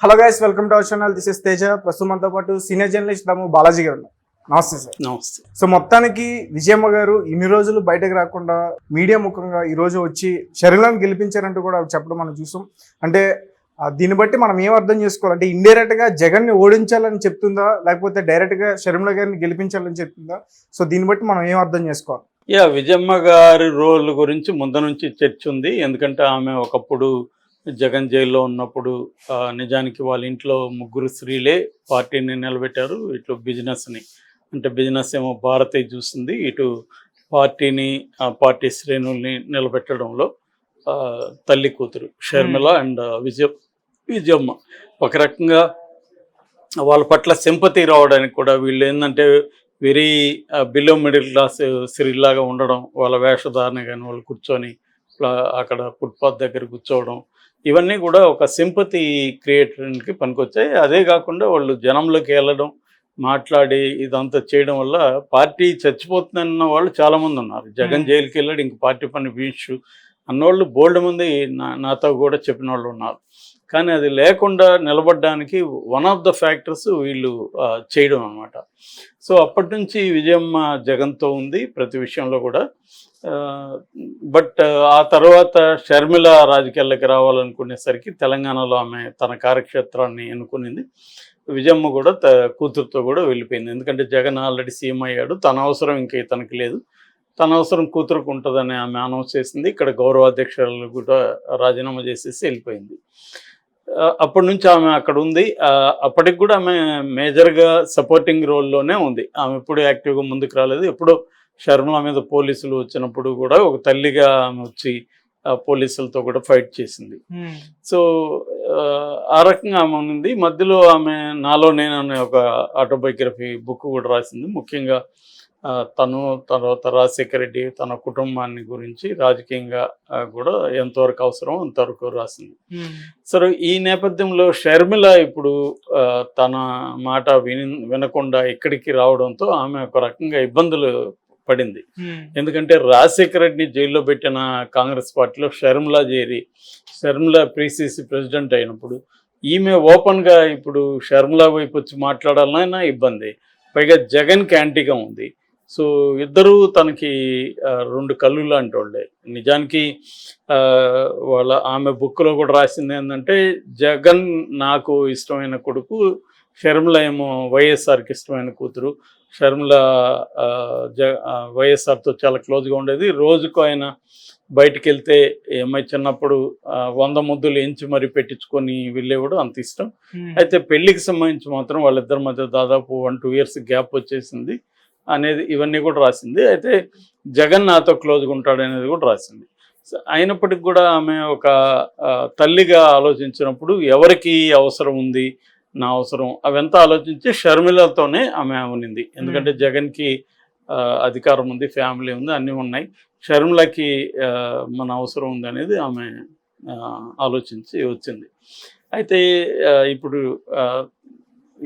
Hello guys, welcome to our channel. This is Teja. ప్రస్తుతం మనతో పాటు సీనియర్ జర్నలిస్ట్ దాము బాలాజీ గారు ఉన్నారు. నమస్తే సార్. నమస్తే. సో మొత్తానికి విజయమ్మ గారు ఇన్ని రోజులు బయటకు రాకుండా మీడియా ముఖంగా ఈ రోజు వచ్చి షర్మిలను గెలిపించారంటూ కూడా చెప్పడం మనం చూసాం. అంటే దీన్ని బట్టి మనం ఏం అర్థం చేసుకోవాలి, అంటే ఇండైరెక్ట్ గా జగన్ ని ఓడించాలని చెప్తుందా, లేకపోతే డైరెక్ట్ గా షర్మిల గారిని గెలిపించాలని చెప్తుందా? సో దీన్ని బట్టి మనం ఏం అర్థం చేసుకోవాలి? విజయమ్మ గారి రోల్ గురించి ముందు నుంచి చర్చ ఉంది. ఎందుకంటే ఆమె ఒకప్పుడు జగన్ జైల్లో ఉన్నప్పుడు నిజానికి వాళ్ళ ఇంట్లో ముగ్గురు స్త్రీలే పార్టీని నిలబెట్టారు. ఇటు బిజినెస్ని, అంటే బిజినెస్ ఏమో భారతి చూస్తుంది, ఇటు పార్టీని పార్టీ శ్రేణుల్ని నిలబెట్టడంలో తల్లి కూతురు షర్మిల అండ్ విజయమ్మ ఒక రకంగా వాళ్ళ పట్ల సింపతి రావడానికి కూడా వీళ్ళు ఏంటంటే వెరీ బిలో మిడిల్ క్లాస్ స్త్రీలాగా ఉండడం, వాళ్ళ వేషధారణ కానీ వాళ్ళు కూర్చొని అక్కడ ఫుట్పాత్ దగ్గర కూర్చోవడం, ఇవన్నీ కూడా ఒక సింపతి క్రియేటర్కి పనికొచ్చాయి. అదే కాకుండా వాళ్ళు జనంలోకి వెళ్ళడం, మాట్లాడి ఇదంతా చేయడం వల్ల పార్టీ చచ్చిపోతుందన్న వాళ్ళు చాలామంది ఉన్నారు. జగన్ జైలుకి వెళ్ళాడు, ఇంక పార్టీ పని వీచు అన్నవాళ్ళు బోల్డ్ మంది నాతో కూడా చెప్పిన వాళ్ళు ఉన్నారు. కానీ అది లేకుండా నిలబడడానికి వన్ ఆఫ్ ద ఫ్యాక్టర్స్ వీళ్ళు చేయడం అనమాట. సో అప్పటి నుంచి విజయమ్మ జగన్తో ఉంది ప్రతి విషయంలో కూడా. బట్ ఆ తర్వాత షర్మిల రాజకీయాల్లోకి రావాలనుకునేసరికి తెలంగాణలో ఆమె తన కార్యక్షేత్రాన్ని ఎన్నుకునింది. విజయమ్మ కూడా కూతురుతో కూడా వెళ్ళిపోయింది. ఎందుకంటే జగన్ ఆల్రెడీ సీఎం అయ్యాడు, తన అవసరం ఇంకా తనకి లేదు, తన అవసరం కూతురుకు ఉంటుందని ఆమె అనౌన్స్ చేసింది. ఇక్కడ గౌరవాధ్యక్షులు కూడా రాజీనామా చేసేసి వెళ్ళిపోయింది. అప్పటి నుంచి ఆమె అక్కడ ఉంది. అప్పటికి కూడా ఆమె మేజర్గా సపోర్టింగ్ రోల్లోనే ఉంది. ఆమె ఎప్పుడు యాక్టివ్గా ముందుకు రాలేదు. ఎప్పుడో షర్మిల మీద పోలీసులు వచ్చినప్పుడు కూడా ఒక తల్లిగా ఆమె వచ్చి పోలీసులతో కూడా ఫైట్ చేసింది. సో ఆ రకంగా ఆమె ఉంది. మధ్యలో ఆమె నాలో నేను అనే ఒక ఆటోబయోగ్రఫీ బుక్ కూడా రాసింది. ముఖ్యంగా తను, తర్వాత రాజశేఖర రెడ్డి, తన కుటుంబాన్ని గురించి రాజకీయంగా కూడా ఎంతవరకు అవసరం అంతవరకు రాసింది. సరే, ఈ నేపథ్యంలో షర్మిల ఇప్పుడు తన మాట వినకుండా ఇక్కడికి రావడంతో ఆమె ఒక రకంగా ఇబ్బందులు పడింది. ఎందుకంటే రాజశేఖర రెడ్డిని జైల్లో పెట్టిన కాంగ్రెస్ పార్టీలో షర్మిల చేరి షర్మిల పిసిసి ప్రెసిడెంట్ అయినప్పుడు ఈమె ఓపెన్గా ఇప్పుడు షర్మిల వైపు వచ్చి మాట్లాడాలన్నా ఇబ్బంది, పైగా జగన్కి యాంటీగా ఉంది. సో ఇద్దరూ తనకి రెండు కళ్ళు లాంటి వాళ్ళే. నిజానికి ఆమె బుక్లో కూడా రాసింది ఏంటంటే, జగన్ నాకు ఇష్టమైన కొడుకు, షర్మిల ఏమో వైఎస్ఆర్కి ఇష్టమైన కూతురు. షర్మిల వైఎస్ఆర్తో చాలా క్లోజ్గా ఉండేది. రోజుకు ఆయన బయటికి వెళ్తే అమ్మాయి చిన్నప్పుడు 100 ముద్దులు ఎంచి మరీ పెట్టించుకొని వెళ్ళేవాడు, అంత ఇష్టం. అయితే పెళ్లికి సంబంధించి మాత్రం వాళ్ళిద్దరి మధ్య దాదాపు 1-2 ఇయర్స్ గ్యాప్ వచ్చేసింది అనేది ఇవన్నీ కూడా రాసింది. అయితే జగన్ నాతో క్లోజ్గా ఉంటాడు అనేది కూడా రాసింది. అయినప్పటికి కూడా ఆమె ఒక తల్లిగా ఆలోచించినప్పుడు ఎవరికి అవసరం ఉంది, నా అవసరం, అవంతా ఆలోచించి షర్మిలతోనే ఆమె ఉన్నింది. ఎందుకంటే జగన్కి అధికారం ఉంది, ఫ్యామిలీ ఉంది, అన్నీ ఉన్నాయి. షర్మిలకి మన అవసరం ఉంది అనేది ఆమె ఆలోచించి వచ్చింది. అయితే ఇప్పుడు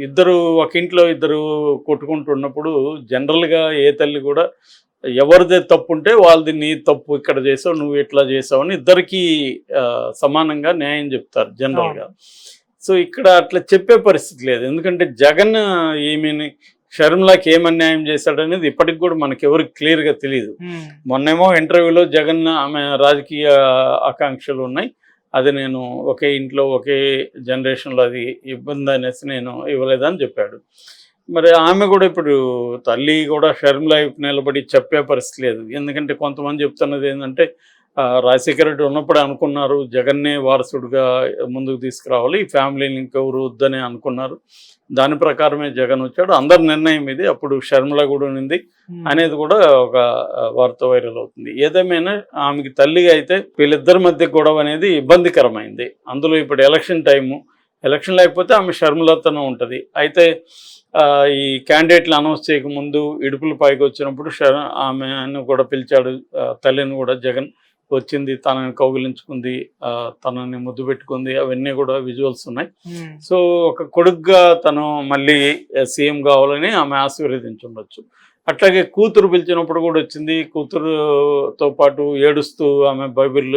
ఇద్దరు ఒక ఇంట్లో ఇద్దరు కొట్టుకుంటున్నప్పుడు జనరల్గా ఏ తల్లి కూడా ఎవరిదే తప్పు ఉంటే వాళ్ళది నీ తప్పు ఇక్కడ చేసావు, నువ్వు ఇట్లా చేసావు అని ఇద్దరికీ సమానంగా న్యాయం చెప్తారు జనరల్గా. సో ఇక్కడ అట్లా చెప్పే పరిస్థితి లేదు. ఎందుకంటే జగన్ ఈమెని షర్మిలకి ఏం అన్యాయం చేశాడనేది ఇప్పటికి కూడా మనకి ఎవరికి క్లియర్గా తెలియదు. మొన్నేమో ఇంటర్వ్యూలో జగన్ ఆమె రాజకీయ ఆకాంక్షలు ఉన్నాయి, అది నేను ఒకే ఇంట్లో ఒకే జనరేషన్లో అది ఇబ్బంది అనేసి నేను ఇవ్వలేదని చెప్పాడు. మరి ఆమె కూడా ఇప్పుడు తల్లి కూడా షర్మిల నిలబడి చెప్పే పరిస్థితి లేదు. ఎందుకంటే కొంతమంది చెప్తున్నది ఏంటంటే, రాజశేఖర రెడ్డి ఉన్నప్పుడు అనుకున్నారు జగన్నే వారసుడిగా ముందుకు తీసుకురావాలి, ఈ ఫ్యామిలీని ఇంకెవరు వద్దని అనుకున్నారు, దాని ప్రకారమే జగన్ వచ్చాడు, అందరి నిర్ణయం ఇది, అప్పుడు షర్మిల కూడా ఉంది అనేది కూడా ఒక వార్త వైరల్ అవుతుంది. ఏదేమైనా ఆమెకి తల్లిగా అయితే వీళ్ళిద్దరి మధ్య గొడవ అనేది ఇబ్బందికరమైంది. అందులో ఇప్పుడు ఎలక్షన్ టైము, ఎలక్షన్ లేకపోతే ఆమె షర్మిలతోనే ఉంటుంది. అయితే ఈ క్యాండిడేట్లు అనౌన్స్ చేయకముందు ఇడుపుల పైకి వచ్చినప్పుడు ఆమెను కూడా పిలిచాడు, తల్లిని కూడా జగన్ వచ్చింది, తనని కౌగిలించుకుంది, తనని ముద్దు పెట్టుకుంది, అవన్నీ కూడా విజువల్స్ ఉన్నాయి. సో ఒక కొడుకుగా తను మళ్ళీ సీఎం కావాలని ఆమె ఆశీర్వదించుండొచ్చు. అట్లాగే కూతురు పిలిచినప్పుడు కూడా వచ్చింది, కూతురుతో పాటు ఏడుస్తూ ఆమె బైబిల్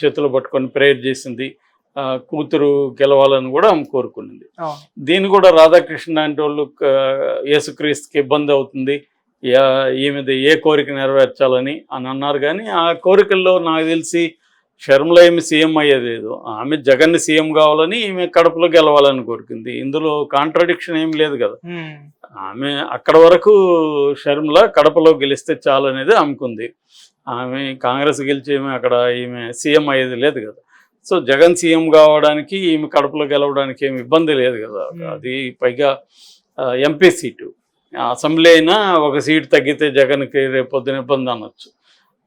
చేతులు పట్టుకొని ప్రేయర్ చేసింది. కూతురు గెలవాలని కూడా ఆమె కోరుకునింది. అవును. దీన్ని కూడా రాధాకృష్ణ లాంటి వాళ్ళు యేసుక్రీస్తుకి ఇబ్బంది అవుతుంది, ఈమెది ఏ కోరిక నెరవేర్చాలని అని అన్నారు. కానీ ఆ కోరికల్లో నాకు తెలిసి షర్మిల ఏమి సీఎం అయ్యేది లేదు. ఆమె జగన్ సీఎం కావాలని, ఈమె కడపలో గెలవాలని కోరుకుంది. ఇందులో కాంట్రడిక్షన్ ఏం లేదు కదా. ఆమె అక్కడ వరకు షర్మిల కడపలో గెలిస్తే చాలు అనేది ఆమెకుంది. ఆమె కాంగ్రెస్ గెలిచి ఈమె సీఎం అయ్యేది లేదు కదా. సో జగన్ సీఎం కావడానికి, ఈమె కడపలో గెలవడానికి ఏమి ఇబ్బంది లేదు కదా. అది పైగా ఎంపీ సీటు, అసెంబ్లీ అయినా ఒక సీటు తగ్గితే జగన్కి రేపొద్దున ఇబ్బంది అనొచ్చు.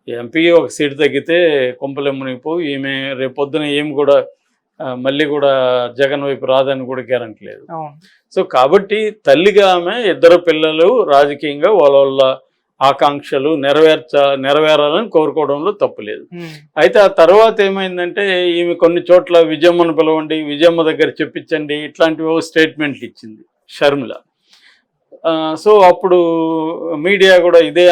ఎంపీ ఒక సీటు తగ్గితే కొంపలెమ్మనిపోయి ఈమె రేపొద్దున ఏమి కూడా మళ్ళీ కూడా జగన్ వైపు రాదని కూడా గ్యారంటీ లేదు. సో కాబట్టి తల్లిగా ఆమె ఇద్దరు పిల్లలు రాజకీయంగా వాళ్ళ ఆకాంక్షలు నెరవేరాలని కోరుకోవడంలో తప్పులేదు. అయితే ఆ తర్వాత ఏమైందంటే ఈమె కొన్ని చోట్ల విజయమ్మను పిలవండి, విజయమ్మ దగ్గర చెప్పించండి, ఇట్లాంటివి స్టేట్మెంట్లు ఇచ్చింది షర్మిల. సో అప్పుడు మీడియా కూడా ఇదే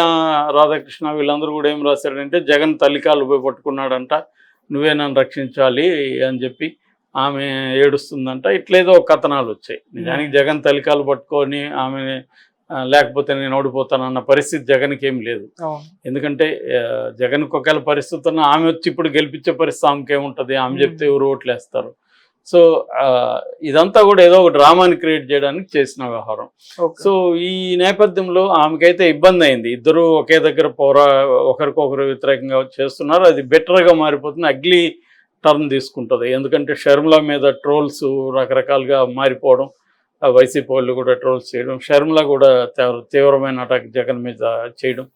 రాధాకృష్ణ వీళ్ళందరూ కూడా ఏం రాశారంటే జగన్ తల్లికాలు పోయి పట్టుకున్నాడంట, నువ్వే నన్ను రక్షించాలి అని చెప్పి ఆమె ఏడుస్తుందంట. ఇట్లేదో కథనాలు వచ్చాయి. నిజానికి జగన్ తల్లికాలు పట్టుకొని ఆమె లేకపోతే నేను ఓడిపోతానన్న పరిస్థితి జగన్కి ఏం లేదు. ఎందుకంటే జగన్కి ఒకవేళ పరిస్థితి ఉన్నా ఆమె వచ్చి ఇప్పుడు గెలిపించే పరిస్థితి ఆమెకి ఏముంటుంది, ఆమె చెప్తే ఎవరు ఓట్లేస్తారు. సో ఇదంతా కూడా ఏదో ఒక డ్రామాని క్రియేట్ చేయడానికి చేసిన వ్యవహారం. సో ఈ నేపథ్యంలో ఆమెకైతే ఇబ్బంది అయింది. ఇద్దరు ఒకే దగ్గర ఒకరికొకరు వ్యతిరేకంగా చేస్తున్నారు. అది బెటర్గా మారిపోతుంది, అగ్లీ టర్న్ తీసుకుంటుంది. ఎందుకంటే షర్మిల మీద ట్రోల్స్ రకరకాలుగా మారిపోవడం, వైసీపీ వాళ్ళు కూడా ట్రోల్స్ చేయడం, షర్మిల కూడా తీవ్రమైన అటాక్ జగన్ మీద చేయడం,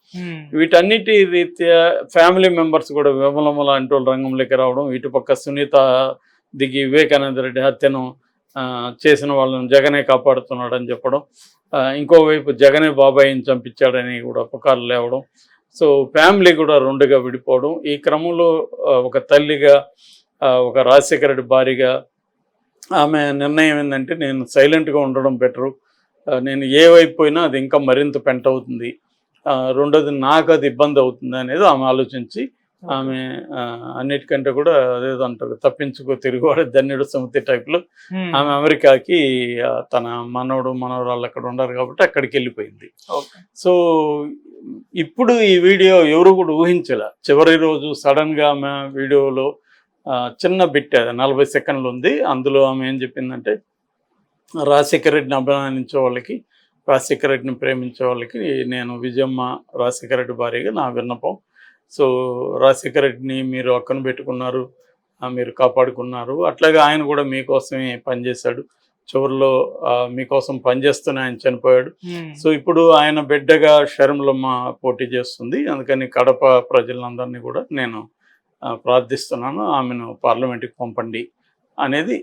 వీటన్నిటి రీత్యా ఫ్యామిలీ మెంబర్స్ కూడా విమలమ్మ లాంటి వాళ్ళు రంగంలోకి రావడం, ఇటుపక్క సునీత దిగి వివేకానంద రెడ్డి హత్యను చేసిన వాళ్ళని జగనే కాపాడుతున్నాడని చెప్పడం, ఇంకోవైపు జగనే బాబాయిని చంపించాడని కూడా పుకార్లు లేవడం. సో ఫ్యామిలీ కూడా రెండుగా విడిపోవడం. ఈ క్రమంలో ఒక తల్లిగా, ఒక రాజశేఖర రెడ్డి భార్యగా ఆమె నిర్ణయం ఏంటంటే నేను సైలెంట్గా ఉండడం బెటరు, నేను ఏ వైపు పోయినా అది ఇంకా మరింత పెంట అవుతుంది, రెండోది నాకు అది ఇబ్బంది అవుతుంది అనేది ఆమె ఆలోచించి ఆమె అన్నిటికంటే కూడా అదేదో అంటారు తప్పించుకో తిరుగువాడు ధన్యుడు సమితి టైప్లో ఆమె అమెరికాకి తన మనవరాళ్ళు అక్కడ ఉన్నారు కాబట్టి అక్కడికి వెళ్ళిపోయింది. సో ఇప్పుడు ఈ వీడియో ఎవరు కూడా ఊహించలే. చివరి రోజు సడన్గా ఆమె వీడియోలో చిన్న బిట్, అది 40 సెకండ్లు ఉంది. అందులో ఆమె ఏం చెప్పిందంటే రాజశేఖర రెడ్డిని అభిమానించే వాళ్ళకి, రాజశేఖర రెడ్డిని ప్రేమించే వాళ్ళకి నేను విజయమ్మ రాజశేఖర రెడ్డి భార్యగా నా విన్నపం. సో రాజశేఖర రెడ్డిని మీరు అక్కను పెట్టుకున్నారు, మీరు కాపాడుకున్నారు, అట్లాగే ఆయన కూడా మీకోసమే పనిచేశాడు, చివరిలో మీకోసం పనిచేస్తూనే ఆయన చనిపోయాడు. సో ఇప్పుడు ఆయన బిడ్డగా షర్మిలమ్మ పోటీ చేస్తుంది, అందుకని కడప ప్రజలందరినీ కూడా నేను ప్రార్థిస్తున్నాను, ఆమెను పార్లమెంట్కి పంపండి అనేది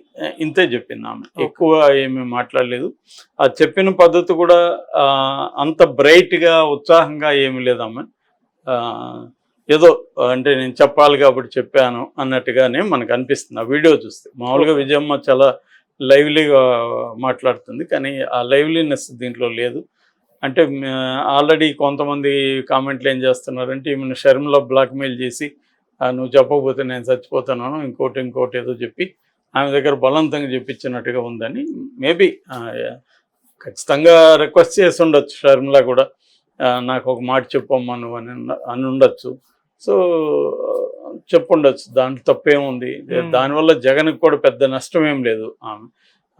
ఇంతే చెప్పింది ఆమె. ఎక్కువ ఏమీ మాట్లాడలేదు. ఆ చెప్పిన పద్ధతి కూడా అంత బ్రైట్గా ఉత్సాహంగా ఏమీ లేదు ఆమె. ఏదో అంటే నేను చెప్పాలి కాబట్టి చెప్పాను అన్నట్టుగానే మనకు అనిపిస్తుంది ఆ వీడియో చూస్తే. మామూలుగా విజయమ్మ చాలా లైవ్లీగా మాట్లాడుతుంది, కానీ ఆ లైవ్లీనెస్ దీంట్లో లేదు. అంటే ఆల్రెడీ కొంతమంది కామెంట్లు ఏం చేస్తున్నారంటే ఈమెను షర్మిల బ్లాక్మెయిల్ చేసి నువ్వు చెప్పకపోతే నేను చచ్చిపోతున్నాను ఇంకోటి ఏదో చెప్పి ఆమె దగ్గర బలవంతంగా చెప్పించినట్టుగా ఉందని మేబీ ఖచ్చితంగా రిక్వెస్ట్ చేసి ఉండొచ్చు షర్మిల కూడా, నాకు ఒక మాట చెప్పమ్మా నువ్వు అని ఉండొచ్చు. సో చెప్పుండొచ్చు, దాంట్లో తప్పేముంది. దానివల్ల జగన్కి కూడా పెద్ద నష్టం ఏం లేదు.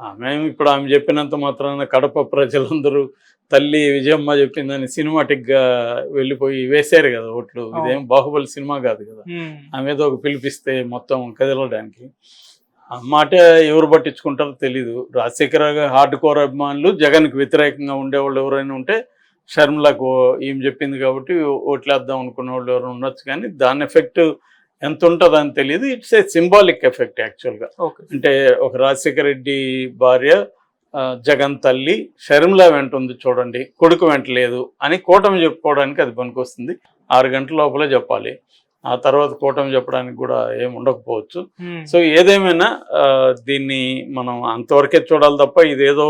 ఆమె ఇప్పుడు ఆమె చెప్పినంత మాత్రాన కడప ప్రజలందరూ తల్లి విజయమ్మ చెప్పిందని సినిమాటిక్గా వెళ్ళిపోయి వేశారు కదా ఓట్లు. ఇదేం బాహుబలి సినిమా కాదు కదా, ఆమె ఏదో ఒక పిలిపిస్తే మొత్తం కదలడానికి. ఆ మాట ఎవరు పట్టించుకుంటారో తెలీదు. రాజశేఖర హార్డ్ కోర్ అభిమానులు, జగన్కి వ్యతిరేకంగా ఉండేవాళ్ళు ఎవరైనా ఉంటే షర్మిలకు ఈమె చెప్పింది కాబట్టి ఓట్లేద్దాం అనుకున్న వాళ్ళు ఎవరైనా ఉండొచ్చు, కానీ దాని ఎఫెక్ట్ ఎంత ఉంటుందని తెలియదు. ఇట్స్ ఏ సింబాలిక్ ఎఫెక్ట్ యాక్చువల్గా. అంటే ఒక రాజశేఖర రెడ్డి భార్య జగన్ తల్లి షర్మిల వెంట ఉంది చూడండి, కొడుకు వెంట లేదు అని కూటమి చెప్పుకోవడానికి అది పనికొస్తుంది. 6 గంటల లోపలే చెప్పాలి, ఆ తర్వాత కూటమి చెప్పడానికి కూడా ఏమి ఉండకపోవచ్చు. సో ఏదేమైనా దీన్ని మనం అంతవరకే చూడాలి తప్ప ఇదేదో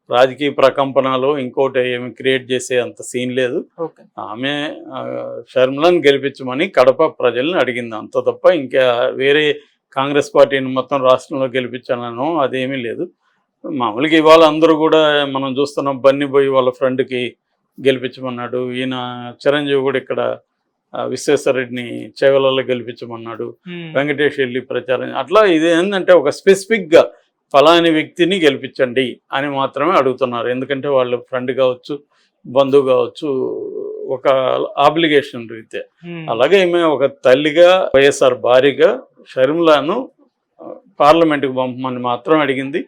రాజకీయ ప్రకంపనలు ఇంకోటి ఏమి క్రియేట్ చేసే అంత సీన్ లేదు. ఆమె షర్మిలను గెలిపించమని కడప ప్రజల్ని అడిగింది అంత తప్ప ఇంకా వేరే కాంగ్రెస్ పార్టీని మొత్తం రాష్ట్రంలో గెలిపించాను అదేమీ లేదు. మామూలుగా ఇవాళ అందరూ కూడా మనం చూస్తున్నాం, బన్నీ పోయి వాళ్ళ ఫ్రెండ్కి గెలిపించమన్నాడు. ఈయన చిరంజీవి కూడా ఇక్కడ విశ్వేశ్వరరెడ్డిని చేవలలో గెలిపించమన్నాడు. వెంకటేష్ వెళ్ళి ప్రచారం, అట్లా ఇది ఏంటంటే ఒక స్పెసిఫిక్గా ఫలాని వ్యక్తిని గెలిపించండి అని మాత్రమే అడుగుతున్నారు. ఎందుకంటే వాళ్ళు ఫ్రెండ్ కావచ్చు, బంధువు కావచ్చు, ఒక ఆబ్లిగేషన్ రీత్యా. అలాగే ఈమె ఒక తల్లిగా, వైఎస్ఆర్ భార్యగా షర్మిలాను పార్లమెంట్కి పంపమని మాత్రం అడిగింది.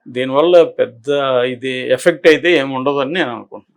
దీనివల్ల పెద్ద ఇది ఎఫెక్ట్ అయితే ఏమి ఉండదని నేను అనుకుంటున్నాను.